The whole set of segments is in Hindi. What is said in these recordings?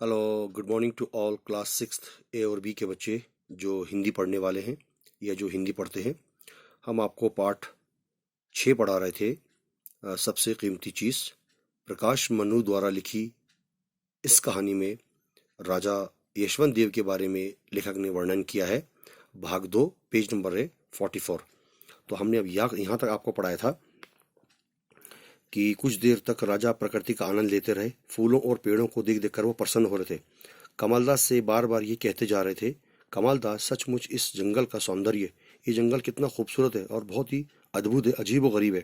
Hello, good morning to all class sixth A और बी के बच्चे जो हिंदी पढ़ने वाले हैं या जो हिंदी पढ़ते हैं। हम आपको पाठ 6 पढ़ा रहे थे। सबसे कीमती चीज़। प्रकाश मनु द्वारा लिखी इस कहानी में राजा यशवंत देव के बारे में लेखक ने वर्णन किया है। भाग 2, पेज नंबर है 44। तो हमने अब यहाँ तक आपको पढ़ाया था कि कुछ देर तक राजा प्रकृति का आनंद लेते रहे। फूलों और पेड़ों को देख देख कर वो प्रसन्न हो रहे थे। कमालदास से बार बार ये कहते जा रहे थे, कमालदास सचमुच इस जंगल का सौंदर्य, ये जंगल कितना खूबसूरत है और बहुत ही अद्भुत है, अजीब व गरीब है।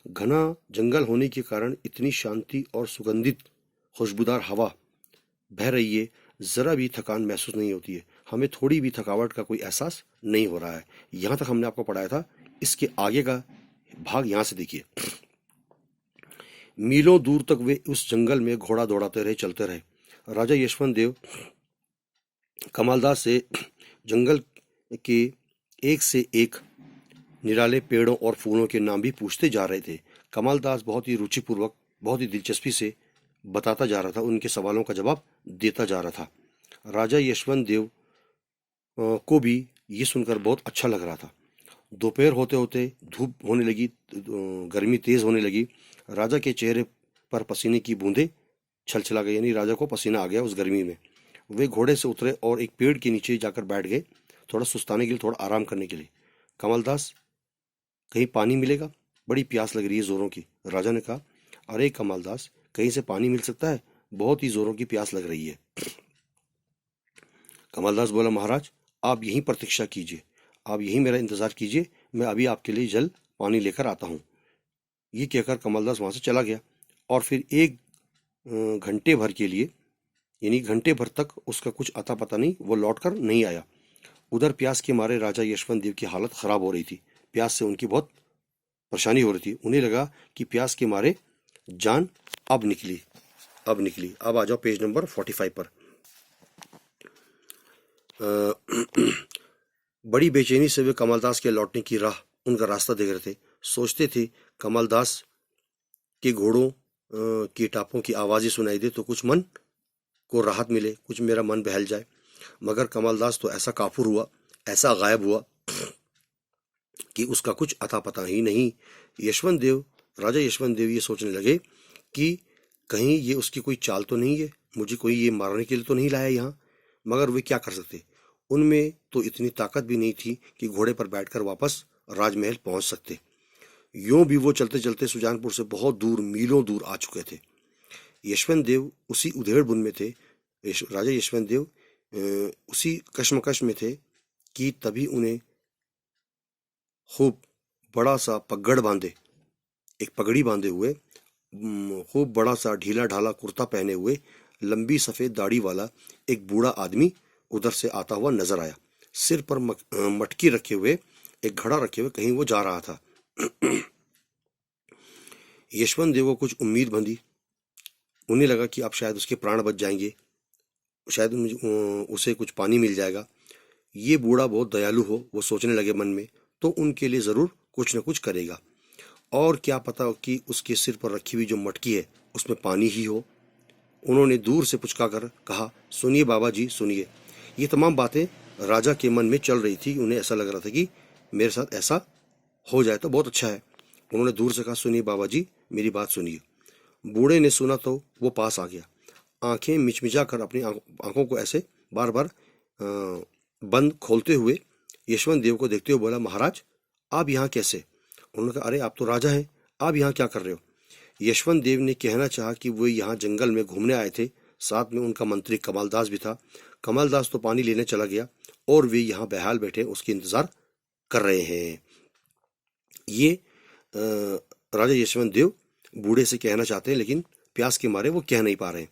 घना जंगल होने के कारण इतनी शांति और सुगंधित खुशबूदार हवा बह रही है, जरा भी थकान महसूस नहीं होती है। हमें थोड़ी भी थकावट का कोई एहसास नहीं हो रहा है। यहाँ तक हमने आपको पढ़ाया था। इसके आगे का भाग यहाँ से देखिए। मीलों दूर तक वे उस जंगल में घोड़ा दौड़ाते रहे, चलते रहे। राजा यशवंत देव कमालदास से जंगल के एक से एक निराले पेड़ों और फूलों के नाम भी पूछते जा रहे थे। कमालदास बहुत ही रुचिपूर्वक, बहुत ही दिलचस्पी से बताता जा रहा था, उनके सवालों का जवाब देता जा रहा था। राजा यशवंत देव को भी ये सुनकर बहुत अच्छा लग रहा था। दोपहर होते होते धूप होने लगी, गर्मी तेज होने लगी। राजा के चेहरे पर पसीने की बूंदें छलछला गई, यानी राजा को पसीना आ गया उस गर्मी में। वे घोड़े से उतरे और एक पेड़ के नीचे जाकर बैठ गए, थोड़ा सुस्ताने के लिए, थोड़ा आराम करने के लिए। कमलदास, कहीं पानी मिलेगा? बड़ी प्यास लग रही है जोरों की। राजा ने कहा, अरे कमलदास, कहीं से पानी मिल सकता है? बहुत ही जोरों की प्यास लग रही है। कमलदास बोला, महाराज आप यहीं प्रतीक्षा कीजिए, आप यहीं मेरा इंतजार कीजिए, मैं अभी आपके लिए जल पानी लेकर आता हूँ। ये कहकर कमलदास वहां से चला गया और फिर एक घंटे भर के लिए, यानी घंटे भर तक उसका कुछ अता पता नहीं, वो लौटकर नहीं आया। उधर प्यास के मारे राजा यशवंत देव की हालत खराब हो रही थी। प्यास से उनकी बहुत परेशानी हो रही थी। उन्हें लगा कि प्यास के मारे जान अब निकली। अब आ जाओ पेज नंबर 45 पर। बड़ी बेचैनी से वे कमलदास के लौटने की राह, उनका रास्ता देख रहे थे। सोचते थे कमलदास के घोड़ों की टापों की आवाज़ें सुनाई दे तो कुछ मन को राहत मिले, कुछ मेरा मन बहल जाए। मगर कमलदास तो ऐसा काफुर हुआ, ऐसा गायब हुआ कि उसका कुछ अता पता ही नहीं। राजा यशवंत देव ये सोचने लगे कि कहीं ये उसकी कोई चाल तो नहीं है, मुझे कोई ये मारने के लिए तो नहीं लाया यहाँ। मगर वे क्या कर सकते? उनमें तो इतनी ताकत भी नहीं थी कि घोड़े पर बैठकर वापस राजमहल पहुंच सकते। यूं भी वो चलते चलते सुजानपुर से बहुत दूर, मीलों दूर आ चुके थे। यशवंत देव उसी उधेड़ बुन में थे। राजा यशवंत देव उसी कश्मकश में थे कि तभी उन्हें खूब बड़ा सा एक पगड़ी बांधे हुए, खूब बड़ा सा ढीला ढाला कुर्ता पहने हुए, लंबी सफेद दाढ़ी वाला एक बूढ़ा आदमी उधर से आता हुआ नजर आया। सिर पर मटकी रखे हुए, एक घड़ा रखे हुए कहीं वो जा रहा था। यशवंत देव को कुछ उम्मीद बंधी। उन्हें लगा कि अब शायद उसके प्राण बच जाएंगे, शायद उसे कुछ पानी मिल जाएगा। ये बूढ़ा बहुत दयालु हो, वो सोचने लगे मन में, तो उनके लिए जरूर कुछ न कुछ करेगा। और क्या पता कि उसके सिर पर रखी हुई जो मटकी है उसमें पानी ही हो। उन्होंने दूर से पुचका कर कहा, सुनिए बाबा जी, सुनिए। ये तमाम बातें राजा के मन में चल रही थी। उन्हें ऐसा लग रहा था कि मेरे साथ ऐसा हो जाए तो बहुत अच्छा है। उन्होंने दूर से कहा, सुनिए बाबा जी, मेरी बात सुनिए। बूढ़े ने सुना तो वो पास आ गया। आंखें मिचमिचा कर अपनी आंखों को ऐसे बार बार बंद खोलते हुए यशवंत देव को देखते हुए बोला, महाराज आप यहाँ कैसे? उन्होंने कहा, अरे आप तो राजा हैं, आप यहाँ क्या कर रहे हो? यशवंत देव ने कहना चाहा कि वो यहाँ जंगल में घूमने आए थे, साथ में उनका मंत्री कमालदास भी था। कमालदास तो पानी लेने चला गया और वे यहाँ बेहाल बैठे उसके इंतजार कर रहे हैं। ये राजा यशवंत देव बूढ़े से कहना चाहते हैं, लेकिन प्यास के मारे वो कह नहीं पा रहे हैं।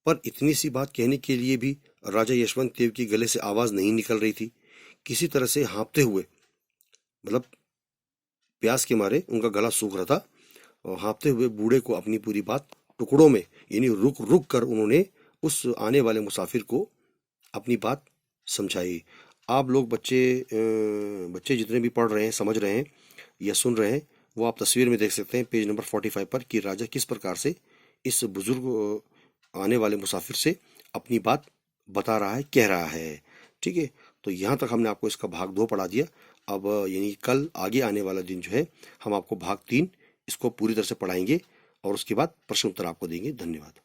पर इतनी सी बात कहने के लिए भी राजा यशवंत देव के गले से आवाज नहीं निकल रही थी। किसी तरह से हाँफते हुए, मतलब प्यास के मारे उनका गला सूख रहा था, और हाँफते हुए बूढ़े को अपनी पूरी बात टुकड़ों में, यानी रुक रुक कर उन्होंने उस आने वाले मुसाफिर को अपनी बात समझाई। आप लोग बच्चे जितने भी पढ़ रहे हैं, समझ रहे हैं या सुन रहे हैं, वो आप तस्वीर में देख सकते हैं पेज नंबर 45 पर कि राजा किस प्रकार से इस बुजुर्ग आने वाले मुसाफिर से अपनी बात बता रहा है, कह रहा है। ठीक है, तो यहाँ तक हमने आपको इसका भाग 2 पढ़ा दिया। अब यानी कल आगे आने वाला दिन जो है हम आपको भाग 3 इसको पूरी तरह से पढ़ाएंगे और उसके बाद प्रश्न उत्तर आपको देंगे। धन्यवाद।